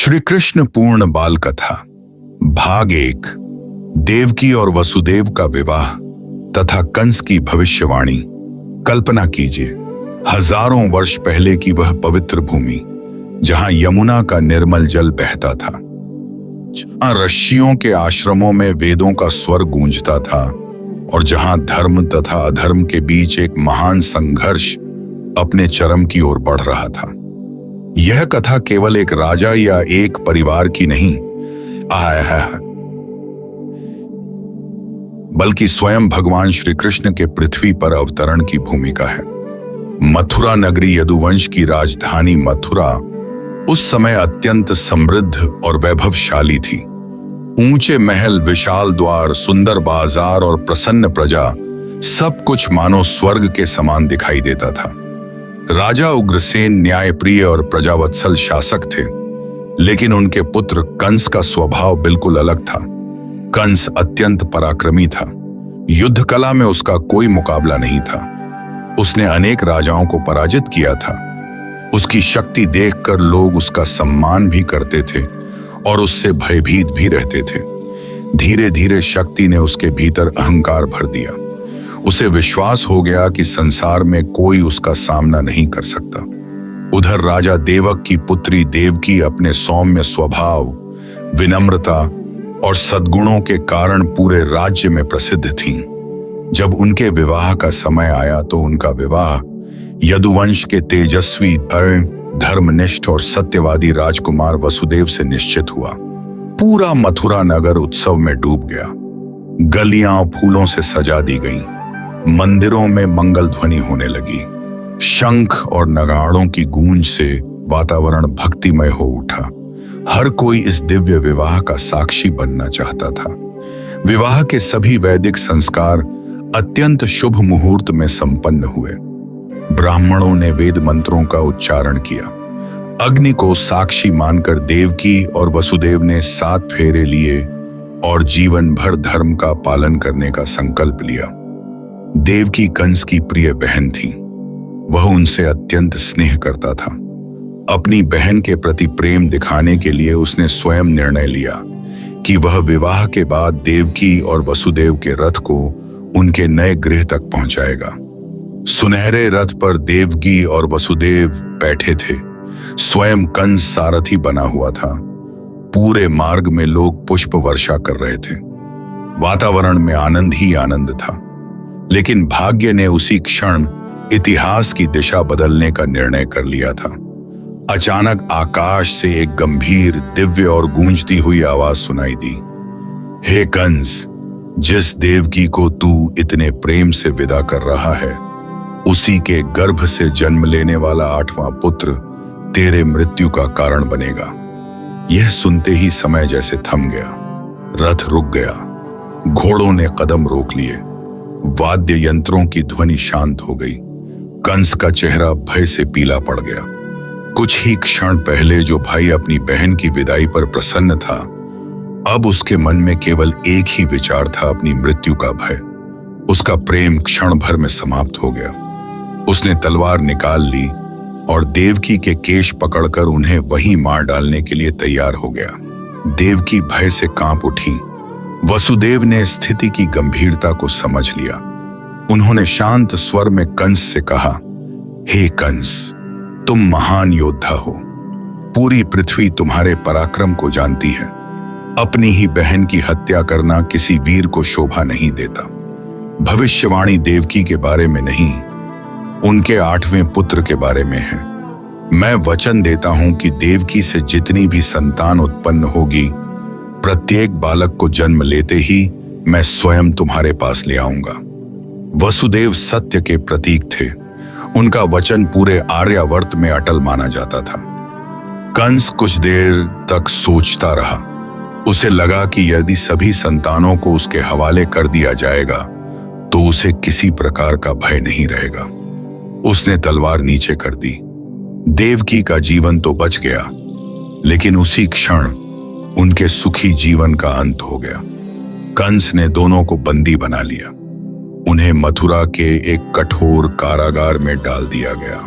श्री कृष्ण पूर्ण बाल कथा भाग 1। देवकी और वसुदेव का विवाह तथा कंस की भविष्यवाणी। कल्पना कीजिए, हजारों वर्ष पहले की वह पवित्र भूमि जहां यमुना का निर्मल जल बहता था, जहां ऋषियों के आश्रमों में वेदों का स्वर गूंजता था और जहां धर्म तथा अधर्म के बीच एक महान संघर्ष अपने चरम की ओर बढ़ रहा था। यह कथा केवल एक राजा या एक परिवार की नहीं बल्कि स्वयं भगवान श्री कृष्ण के पृथ्वी पर अवतरण की भूमिका है। मथुरा नगरी, यदुवंश की राजधानी मथुरा, उस समय अत्यंत समृद्ध और वैभवशाली थी। ऊंचे महल, विशाल द्वार, सुंदर बाजार और प्रसन्न प्रजा, सब कुछ मानो स्वर्ग के समान दिखाई देता था। राजा उग्रसेन न्यायप्रिय और प्रजावत्सल शासक थे, लेकिन उनके पुत्र कंस का स्वभाव बिल्कुल अलग था। कंस अत्यंत पराक्रमी था। युद्ध कला में उसका कोई मुकाबला नहीं था। उसने अनेक राजाओं को पराजित किया था। उसकी शक्ति देखकर लोग उसका सम्मान भी करते थे और उससे भयभीत भी रहते थे। धीरे धीरे शक्ति ने उसके भीतर अहंकार भर दिया। उसे विश्वास हो गया कि संसार में कोई उसका सामना नहीं कर सकता। उधर राजा देवक की पुत्री देवकी अपने सौम्य स्वभाव, विनम्रता और सद्गुणों के कारण पूरे राज्य में प्रसिद्ध थीं। जब उनके विवाह का समय आया तो उनका विवाह यदुवंश के तेजस्वी, धर्मनिष्ठ और सत्यवादी राजकुमार वसुदेव से निश्चित हुआ। पूरा मथुरा नगर उत्सव में डूब गया। गलियां फूलों से सजा दी गईं। मंदिरों में मंगल ध्वनि होने लगी। शंख और नगाड़ों की गूंज से वातावरण भक्तिमय हो उठा। हर कोई इस दिव्य विवाह का साक्षी बनना चाहता था। विवाह के सभी वैदिक संस्कार अत्यंत शुभ मुहूर्त में संपन्न हुए। ब्राह्मणों ने वेद मंत्रों का उच्चारण किया। अग्नि को साक्षी मानकर देवकी और वसुदेव ने 7 फेरे लिए और जीवन भर धर्म का पालन करने का संकल्प लिया। देवकी कंस की प्रिय बहन थी। वह उनसे अत्यंत स्नेह करता था। अपनी बहन के प्रति प्रेम दिखाने के लिए उसने स्वयं निर्णय लिया कि वह विवाह के बाद देवकी और वसुदेव के रथ को उनके नए गृह तक पहुंचाएगा। सुनहरे रथ पर देवकी और वसुदेव बैठे थे। स्वयं कंस सारथी बना हुआ था। पूरे मार्ग में लोग पुष्प वर्षा कर रहे थे। वातावरण में आनंद ही आनंद था। लेकिन भाग्य ने उसी क्षण इतिहास की दिशा बदलने का निर्णय कर लिया था। अचानक आकाश से एक गंभीर, दिव्य और गूंजती हुई आवाज सुनाई दी। हे कंस, जिस देवकी को तू इतने प्रेम से विदा कर रहा है, उसी के गर्भ से जन्म लेने वाला 8वां पुत्र तेरे मृत्यु का कारण बनेगा। यह सुनते ही समय जैसे थम गया। रथ रुक गया। घोड़ों ने कदम रोक लिए। वाद्य यंत्रों की ध्वनि शांत हो गई। कंस का चेहरा भय से पीला पड़ गया। कुछ ही क्षण पहले जो भाई अपनी बहन की विदाई पर प्रसन्न था, अब उसके मन में केवल एक ही विचार था, अपनी मृत्यु का भय। उसका प्रेम क्षण भर में समाप्त हो गया। उसने तलवार निकाल ली और देवकी के केश पकड़कर उन्हें वहीं मार डालने के लिए तैयार हो गया। देवकी भय से कांप उठी। वसुदेव ने स्थिति की गंभीरता को समझ लिया। उन्होंने शांत स्वर में कंस से कहा, हे कंस, तुम महान योद्धा हो। पूरी पृथ्वी तुम्हारे पराक्रम को जानती है। अपनी ही बहन की हत्या करना किसी वीर को शोभा नहीं देता। भविष्यवाणी देवकी के बारे में नहीं, उनके 8वें पुत्र के बारे में है। मैं वचन देता हूं कि देवकी से जितनी भी संतान उत्पन्न होगी, प्रत्येक बालक को जन्म लेते ही मैं स्वयं तुम्हारे पास ले आऊंगा। वसुदेव सत्य के प्रतीक थे। उनका वचन पूरे आर्यावर्त में अटल माना जाता था। कंस कुछ देर तक सोचता रहा। उसे लगा कि यदि सभी संतानों को उसके हवाले कर दिया जाएगा तो उसे किसी प्रकार का भय नहीं रहेगा। उसने तलवार नीचे कर दी। देवकी का जीवन तो बच गया, लेकिन उसी क्षण उनके सुखी जीवन का अंत हो गया। कंस ने दोनों को बंदी बना लिया। उन्हें मथुरा के एक कठोर कारागार में डाल दिया गया।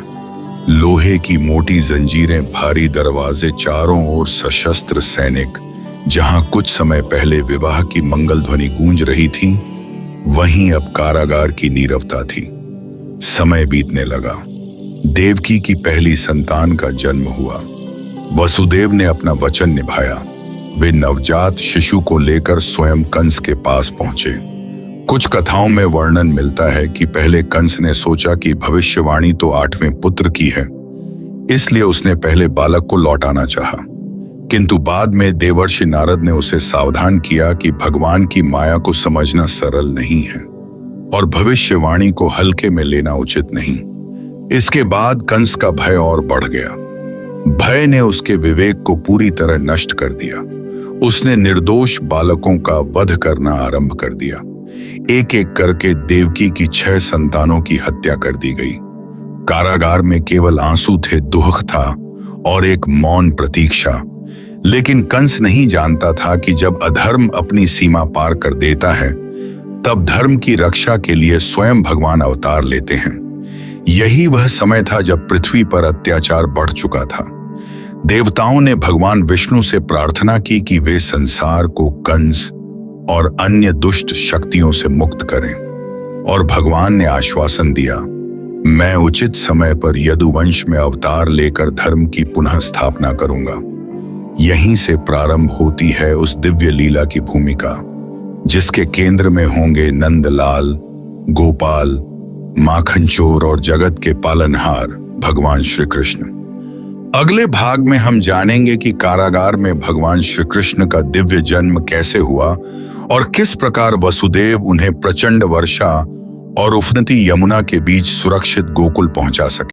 लोहे की मोटी जंजीरें, भारी दरवाजे, चारों ओर सशस्त्र सैनिक। जहां कुछ समय पहले विवाह की मंगल ध्वनि गूंज रही थी, वहीं अब कारागार की नीरवता थी। समय बीतने लगा। देवकी की पहली संतान का जन्म हुआ। वसुदेव ने अपना वचन निभाया। वे नवजात शिशु को लेकर स्वयं कंस के पास पहुंचे। कुछ कथाओं में वर्णन मिलता है कि पहले कंस ने सोचा कि भविष्यवाणी तो 8वें पुत्र की है, इसलिए उसने पहले बालक को लौटाना चाहा। किंतु बाद में देवर्षि नारद ने उसे सावधान किया कि भगवान की माया को समझना सरल नहीं है और भविष्यवाणी को हल्के में लेना उचित नहीं। इसके बाद कंस का भय और बढ़ गया। भय ने उसके विवेक को पूरी तरह नष्ट कर दिया। उसने निर्दोष बालकों का वध करना आरंभ कर दिया। एक एक करके देवकी की 6 संतानों की हत्या कर दी गई। कारागार में केवल आंसू थे, दुख था और एक मौन प्रतीक्षा। लेकिन कंस नहीं जानता था कि जब अधर्म अपनी सीमा पार कर देता है, तब धर्म की रक्षा के लिए स्वयं भगवान अवतार लेते हैं। यही वह समय था जब पृथ्वी पर अत्याचार बढ़ चुका था। देवताओं ने भगवान विष्णु से प्रार्थना की कि वे संसार को कंस और अन्य दुष्ट शक्तियों से मुक्त करें, और भगवान ने आश्वासन दिया, मैं उचित समय पर यदुवंश में अवतार लेकर धर्म की पुनः स्थापना करूंगा। यहीं से प्रारंभ होती है उस दिव्य लीला की भूमिका, जिसके केंद्र में होंगे नंदलाल, गोपाल, माखन चोर और जगत के पालनहार भगवान श्री कृष्ण। अगले भाग में हम जानेंगे कि कारागार में भगवान श्री कृष्ण का दिव्य जन्म कैसे हुआ और किस प्रकार वसुदेव उन्हें प्रचंड वर्षा और उफनती यमुना के बीच सुरक्षित गोकुल पहुंचा सके।